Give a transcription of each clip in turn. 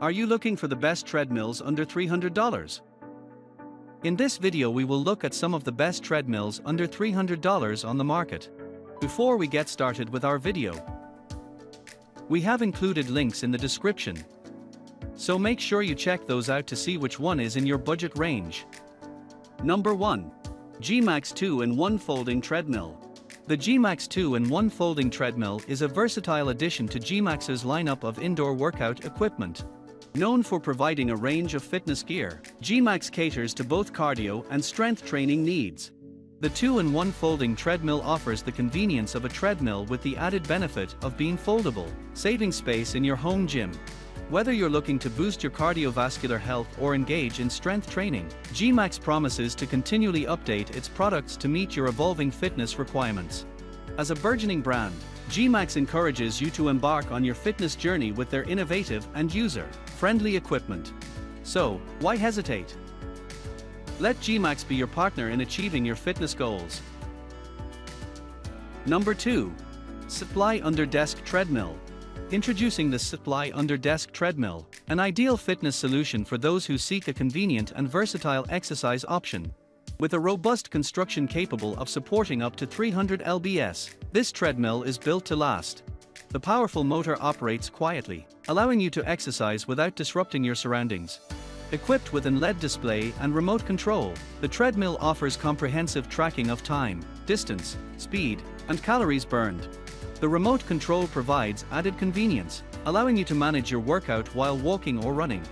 Are you looking for the best treadmills under $300? In this video we will look at some of the best treadmills under $300 on the market. Before we get started with our video, we have included links in the description, so make sure you check those out to see which one is in your budget range. Number 1. Geemax 2-in-1 Folding Treadmill. The Geemax 2-in-1 Folding Treadmill is a versatile addition to Geemax's lineup of indoor workout equipment. Known for providing a range of fitness gear, Geemax caters to both cardio and strength training needs. The 2-in-1 folding treadmill offers the convenience of a treadmill with the added benefit of being foldable, saving space in your home gym. Whether you're looking to boost your cardiovascular health or engage in strength training, Geemax promises to continually update its products to meet your evolving fitness requirements. As a burgeoning brand, Geemax encourages you to embark on your fitness journey with their innovative and user-friendly equipment. So, why hesitate? Let Geemax be your partner in achieving your fitness goals. Number 2. SSPHPPLIE Under Desk Treadmill. Introducing the SSPHPPLIE Under Desk Treadmill, an ideal fitness solution for those who seek a convenient and versatile exercise option. With a robust construction capable of supporting up to 300 lbs, this treadmill is built to last. The powerful motor operates quietly, allowing you to exercise without disrupting your surroundings. Equipped with an LED display and remote control, the treadmill offers comprehensive tracking of time, distance, speed, and calories burned. The remote control provides added convenience, allowing you to manage your workout while walking or running.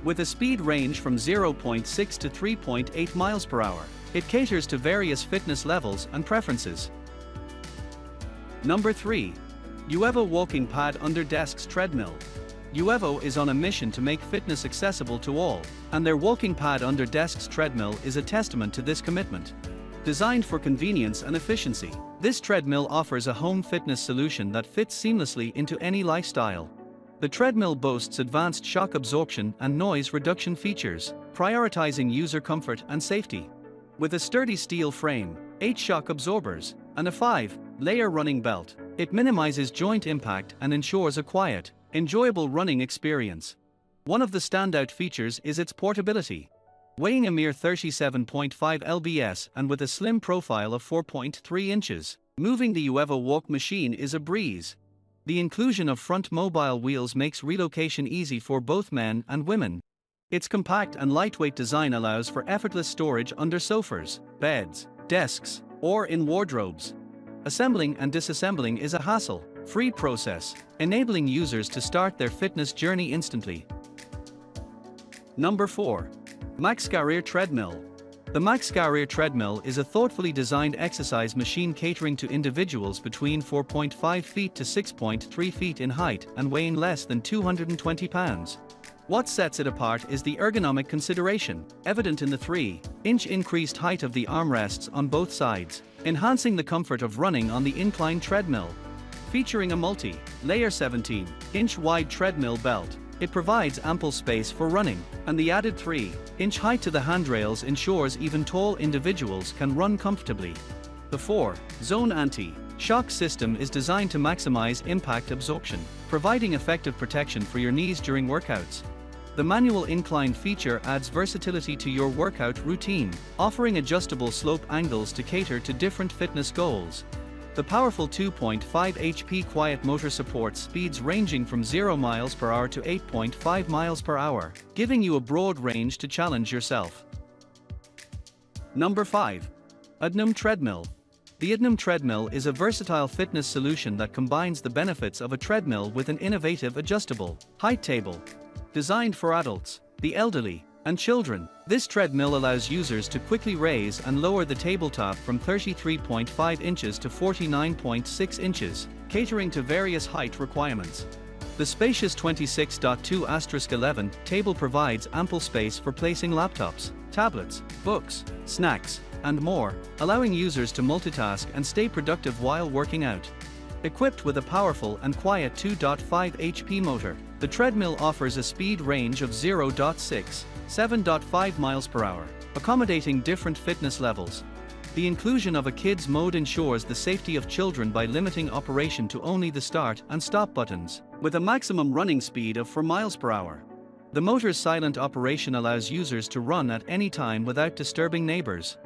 With a speed range from 0.6 to 3.8 miles per hour, it caters to various fitness levels and preferences. Number 3. UREVO Walking Pad Under Desks Treadmill. UREVO is on a mission to make fitness accessible to all, and their Walking Pad Under Desks Treadmill is a testament to this commitment. Designed for convenience and efficiency, this treadmill offers a home fitness solution that fits seamlessly into any lifestyle. The treadmill boasts advanced shock absorption and noise reduction features, prioritizing user comfort and safety. With a sturdy steel frame, 8 shock absorbers, and a 5-layer running belt, it minimizes joint impact and ensures a quiet, enjoyable running experience. One of the standout features is its portability. Weighing a mere 37.5 lbs and with a slim profile of 4.3 inches, moving the UREVO walk machine is a breeze. The inclusion of front mobile wheels makes relocation easy for both men and women. Its compact and lightweight design allows for effortless storage under sofas, beds, desks, or in wardrobes. Assembling and disassembling is a hassle-free process, enabling users to start their fitness journey instantly. Number 4. MaxKare Treadmill. The MaxKare Treadmill is a thoughtfully designed exercise machine catering to individuals between 4.5 feet to 6.3 feet in height and weighing less than 220 pounds. What sets it apart is the ergonomic consideration, evident in the 3-inch increased height of the armrests on both sides, enhancing the comfort of running on the inclined treadmill. Featuring a multi-layer 17-inch wide treadmill belt, it provides ample space for running, and the added 3-inch height to the handrails ensures even tall individuals can run comfortably. The 4-zone anti-shock system is designed to maximize impact absorption, providing effective protection for your knees during workouts. The manual incline feature adds versatility to your workout routine, offering adjustable slope angles to cater to different fitness goals. The powerful 2.5 HP quiet motor supports speeds ranging from 0 miles per hour to 8.5 miles per hour, giving you a broad range to challenge yourself. Number 5. ADNOOM Treadmill. The ADNOOM Treadmill is a versatile fitness solution that combines the benefits of a treadmill with an innovative adjustable height table. Designed for adults, the elderly, and children, this treadmill allows users to quickly raise and lower the tabletop from 33.5 inches to 49.6 inches, catering to various height requirements. The spacious 26.2*11 table provides ample space for placing laptops, tablets, books, snacks, and more, allowing users to multitask and stay productive while working out. Equipped with a powerful and quiet 2.5 HP motor, the treadmill offers a speed range of 0.6 7.5 miles per hour, accommodating different fitness levels. The inclusion of a kids mode ensures the safety of children by limiting operation to only the start and stop buttons, with a maximum running speed of 4 miles per hour. The motor's silent operation allows users to run at any time without disturbing neighbors.